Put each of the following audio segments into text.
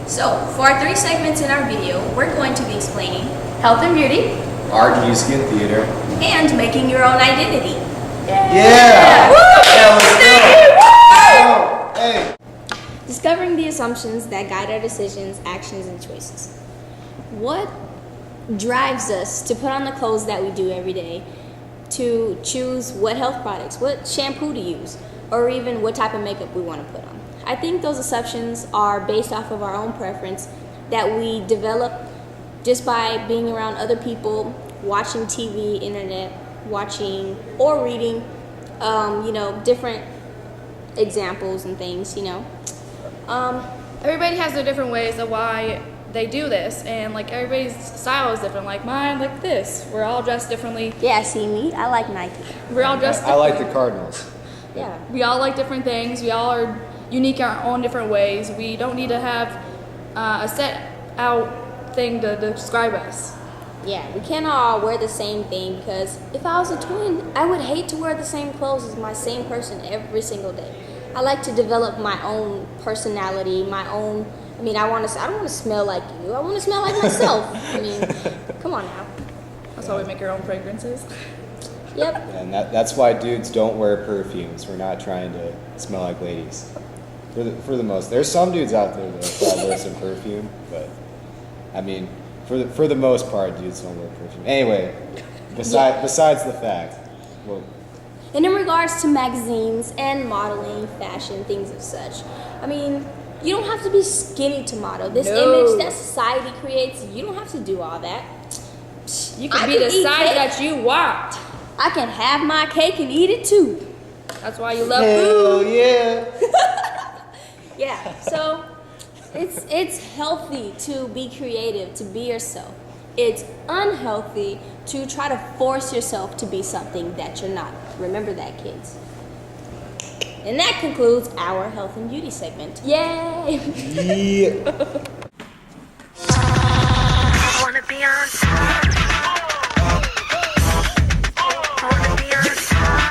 So, for our 3 segments in our video, we're going to be explaining health and beauty, art, music, and theater, and making your own identity. Yeah! Let's go! Hey! Discovering the assumptions that guide our decisions, actions, and choices. What drives us to put on the clothes that we do every day, to choose what health products, what shampoo to use, or even what type of makeup we want to put on? I think those assumptions are based off of our own preference that we develop just by being around other people, watching TV, internet, watching or reading, different examples and things, Everybody has their different ways of why they do this, and like everybody's style is different. Like mine, like this. We're all dressed differently. Yeah, see me? I like Nike. We're all dressed I like the differently. Cardinals. Yeah. We all like different things. We all are unique in our own different ways. We don't need to have a set out thing to describe us. Yeah, we can't all wear the same thing because if I was a twin, I would hate to wear the same clothes as my same person every single day. I like to develop my own personality, I don't want to smell like you. I want to smell like myself. Come on now. That's why we make our own fragrances. Yep. And that's why dudes don't wear perfumes. We're not trying to smell like ladies. For the most, there's some dudes out there that wear some perfume, but for the most part, dudes don't wear perfume. Anyway, besides the fact, well, And in regards to magazines and modeling, fashion, things of such, you don't have to be skinny to model. This image that society creates, you don't have to do all that. You can be the size that you want. I can have my cake and eat it too. That's why you love hell food. yeah! Yeah, so it's healthy to be creative, to be yourself. It's unhealthy to try to force yourself to be something that you're not. Remember that, kids. And that concludes our health and beauty segment. Yay! Yeah. Wanna be on top. Wanna be on top.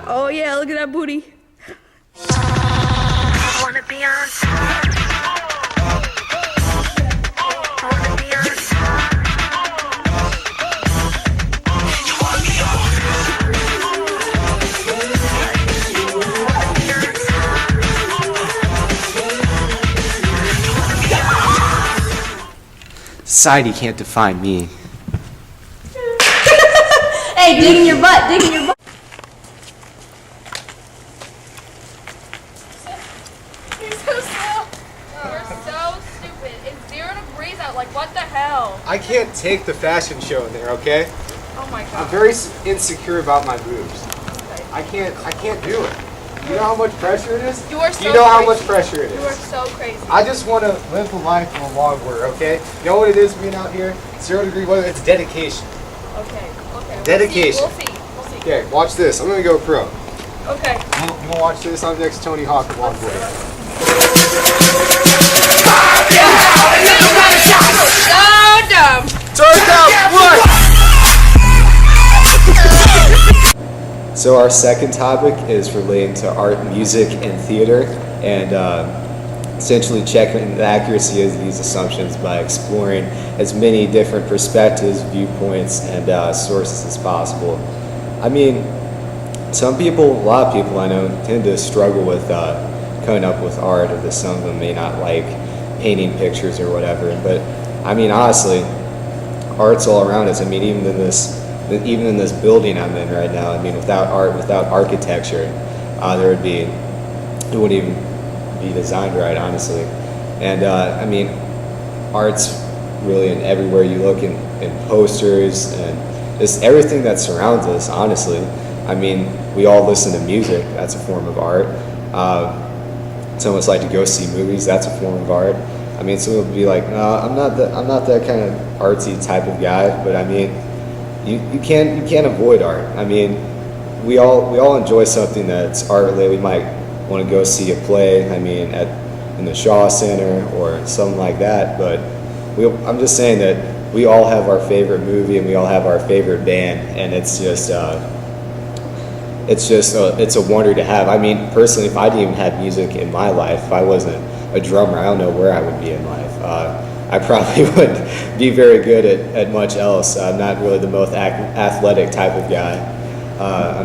Oh yeah, look at that booty. Wanna be on top. Wanna be on top. Society can't define me. Hey, dig in your butt, dig in your butt. You're so slow. You're so stupid. It's 0 degrees out. Like, what the hell? I can't take the fashion show in there, okay? Oh my I'm god. very insecure about my boobs. Okay. I can't do it. You know how much pressure it is? You are so You know how crazy. much pressure it You are is. so crazy. I just want to live a life of a logboard, okay? You know what it is being out here? 0 degree weather. It's dedication. Okay. Dedication. We'll see. Okay, watch this. I'm gonna go pro. Okay. You wanna watch this? I'm next to Tony Hawk at longboard. So dumb. Turn down what? So our second topic is relating to art, music, and theater, and essentially checking the accuracy of these assumptions by exploring as many different perspectives, viewpoints, and sources as possible. Some people, a lot of people I know, tend to struggle with coming up with art, or that some of them may not like painting pictures or whatever. But honestly, art's all around us. Even in this building I'm in right now, without art, without architecture, it wouldn't even be designed right, honestly. And art's really in everywhere you look, in posters and just everything that surrounds us, honestly. I mean, we all listen to music. That's a form of art. Some of us like to go see movies. That's a form of art. I mean, some would be like, no, I'm not that kind of artsy type of guy. But I mean, you can't avoid art. I mean, we all enjoy something that's art related. We might want to go see a play. I mean, in the Shaw Center or something like that. But I'm just saying that we all have our favorite movie and we all have our favorite band, and it's a wonder to have. I mean, personally, if I didn't even have music in my life, if I wasn't a drummer, I don't know where I would be in life. I probably wouldn't be very good at much else. I'm not really the most athletic type of guy. I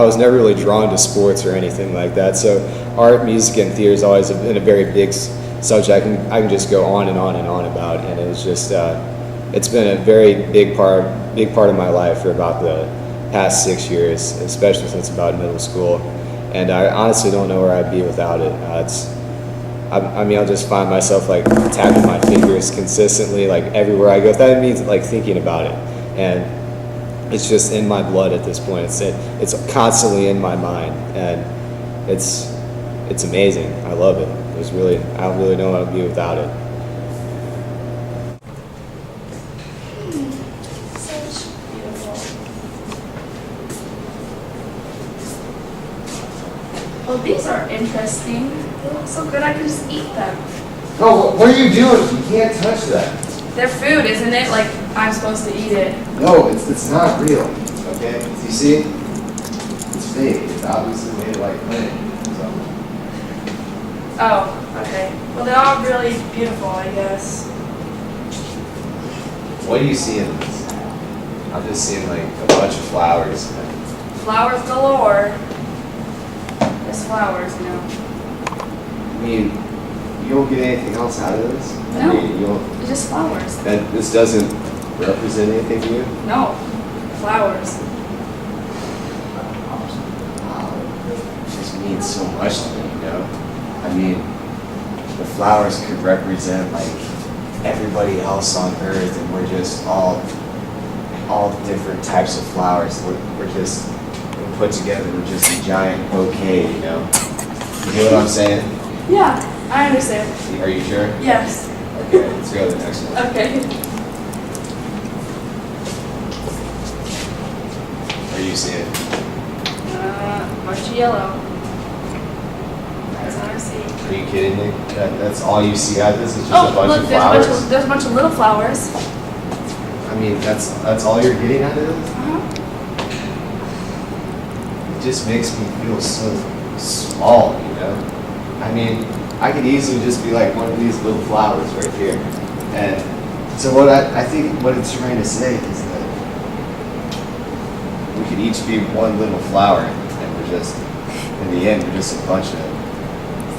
was never really drawn to sports or anything like that. So art, music, and theater has always been a very big subject I can just go on and on and on about. And it was just it's been a very big part of my life for about the past 6 years, especially since about middle school. And I honestly don't know where I'd be without it. I mean, I'll just find myself like tapping my fingers consistently, like everywhere I go. That means like thinking about it, and it's just in my blood at this point. It's constantly in my mind, and it's amazing. I love it. I don't really know how to be without it. Such beautiful. Well, these are interesting. They look so good, I can just eat them. Oh, what are you doing? You can't touch that. They're food, isn't it? Like, I'm supposed to eat it. No, it's not real. Okay, you see, it's fake. It's obviously made like clay. So. Oh, okay. Well, they're all really beautiful, I guess. What do you see in this? I'm just seeing like a bunch of flowers. Flowers galore. There's flowers, you know. I mean, you don't get anything else out of this? No. I mean, you don't, It's just flowers. this doesn't represent anything to you? No. Flowers. Wow. It just means so much to me, you know? I mean, the flowers could represent like everybody else on earth, and we're just all different types of flowers. We're put together, we're just a giant bouquet, you know? You know what I'm saying? Yeah, I understand. Are you sure? Yes. Okay, let's go to the next one. Okay. Are you seeing? Bunch of yellow. That's what I see. Are you kidding me? That's all you see out of this is just a bunch look, of flowers? there's a bunch of little flowers. I mean, that's all you're getting out of this? Uh-huh. It just makes me feel so small, you know? I mean, I could easily just be like one of these little flowers right here. And so what I think what it's trying to say is that we could each be one little flower, and we're just, in the end, we're just a bunch of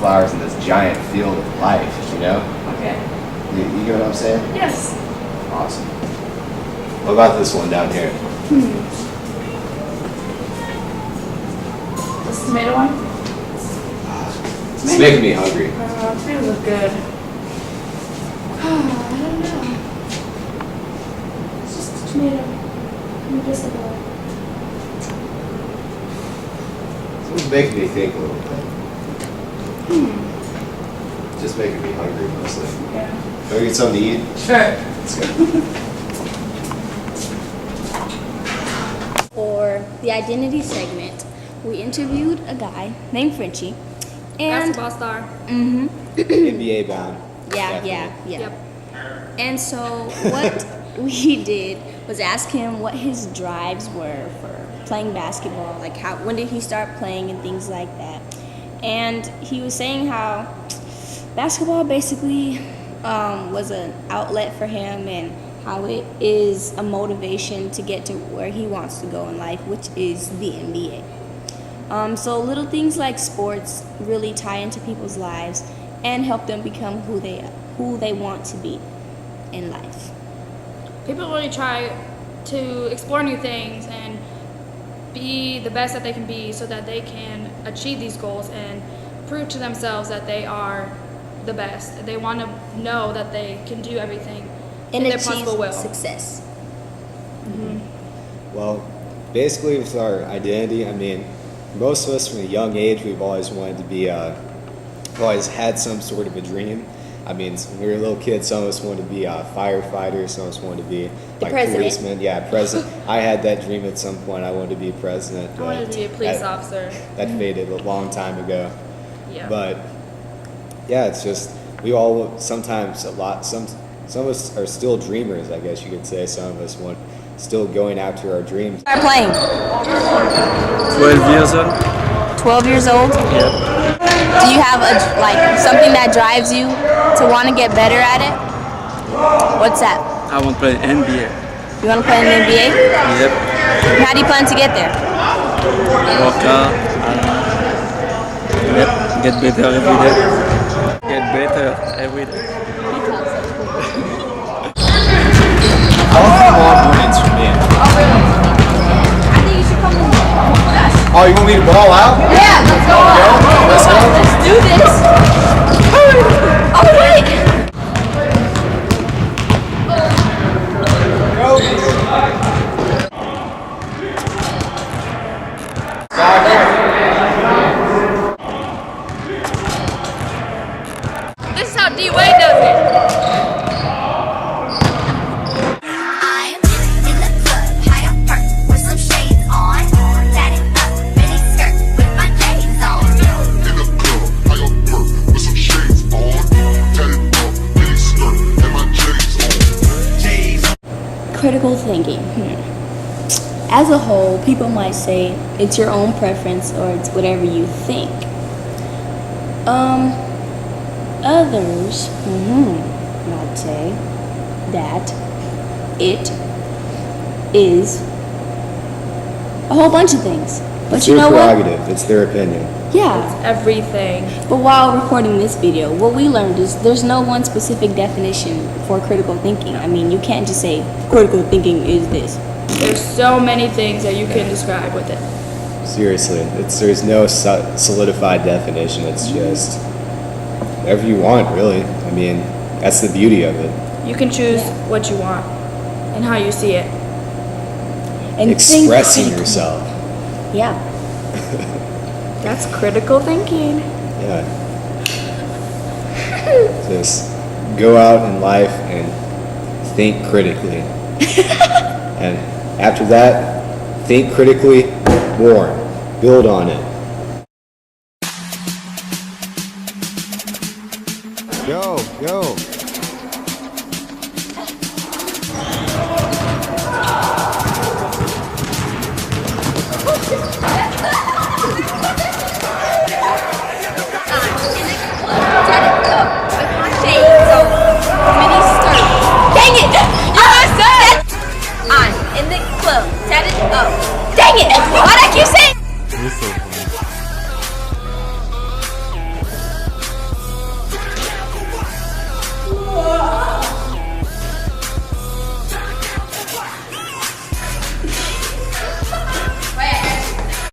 flowers in this giant field of life, you know? Okay. You get what I'm saying? Yes. Awesome. What about this one down here? This tomato one? It's making me hungry. Tomatoes look good. I don't know. It's just a tomato. Invisible. It's making me think a little bit. Just making me hungry mostly. Yeah. Can we get something to eat? Sure. Let's go. For the identity segment, we interviewed a guy named Frenchie. And Basketball star. NBA bound. yeah. Yep. And so what we did was ask him what his drives were for playing basketball, like when did he start playing and things like that. And he was saying how basketball basically was an outlet for him, and how it is a motivation to get to where he wants to go in life, which is the NBA. So little things like sports really tie into people's lives and help them become who they want to be in life. People really try to explore new things and be the best that they can be so that they can achieve these goals and prove to themselves that they are the best. They want to know that they can do everything And in their achieve possible will. success. Well, basically with our identity, I mean, most of us from a young age, we've always wanted to be, we've always had some sort of a dream. I mean, when we were little kids, some of us wanted to be firefighters, some of us wanted to be like president. policemen. Yeah, president. I had that dream at some point. I wanted to be president. I wanted but to be a police that- officer. That faded a long time ago. Yeah. But yeah, it's just we all sometimes a lot. Some of us are still dreamers, I guess you could say. Some of us want still going after our dreams. Start playing. 12 years old. 12 years old. Yeah. Do you have something that drives you to want to get better at it? What's that? I want to play NBA. You want to play in the NBA? Yep. And how do you plan to get there? Work hard. Yep. Get better every day. Get better every day. All more points for me. I think you should come with me. Oh, you want me to ball out? Yeah, let's go. Let's go. Let's do this. Oh, wait. This is how D-Wade does it. I'm in the club, high up perk with some shades on. Tatted up, mini skirt with my J's on. In the club, high up perk with some shades on. Tatted up, mini skirt, and my J's on. Critical thinking. As a whole, people might say it's your own preference or it's whatever you think. Others might say that it is a whole bunch of things. But It's you their know what? prerogative. It's their opinion. Yeah. Everything. But while recording this video, what we learned is there's no one specific definition for critical thinking. I mean, you can't just say critical thinking is this. There's so many things that you can describe with it. Seriously, there's no solidified definition. It's just whatever you want, really. I mean, that's the beauty of it. You can choose what you want and how you see it. And think Expressing critically. yourself. Yeah. That's critical thinking. Yeah. Just go out in life and think critically. And after that, think critically more. Build on it. Go, go.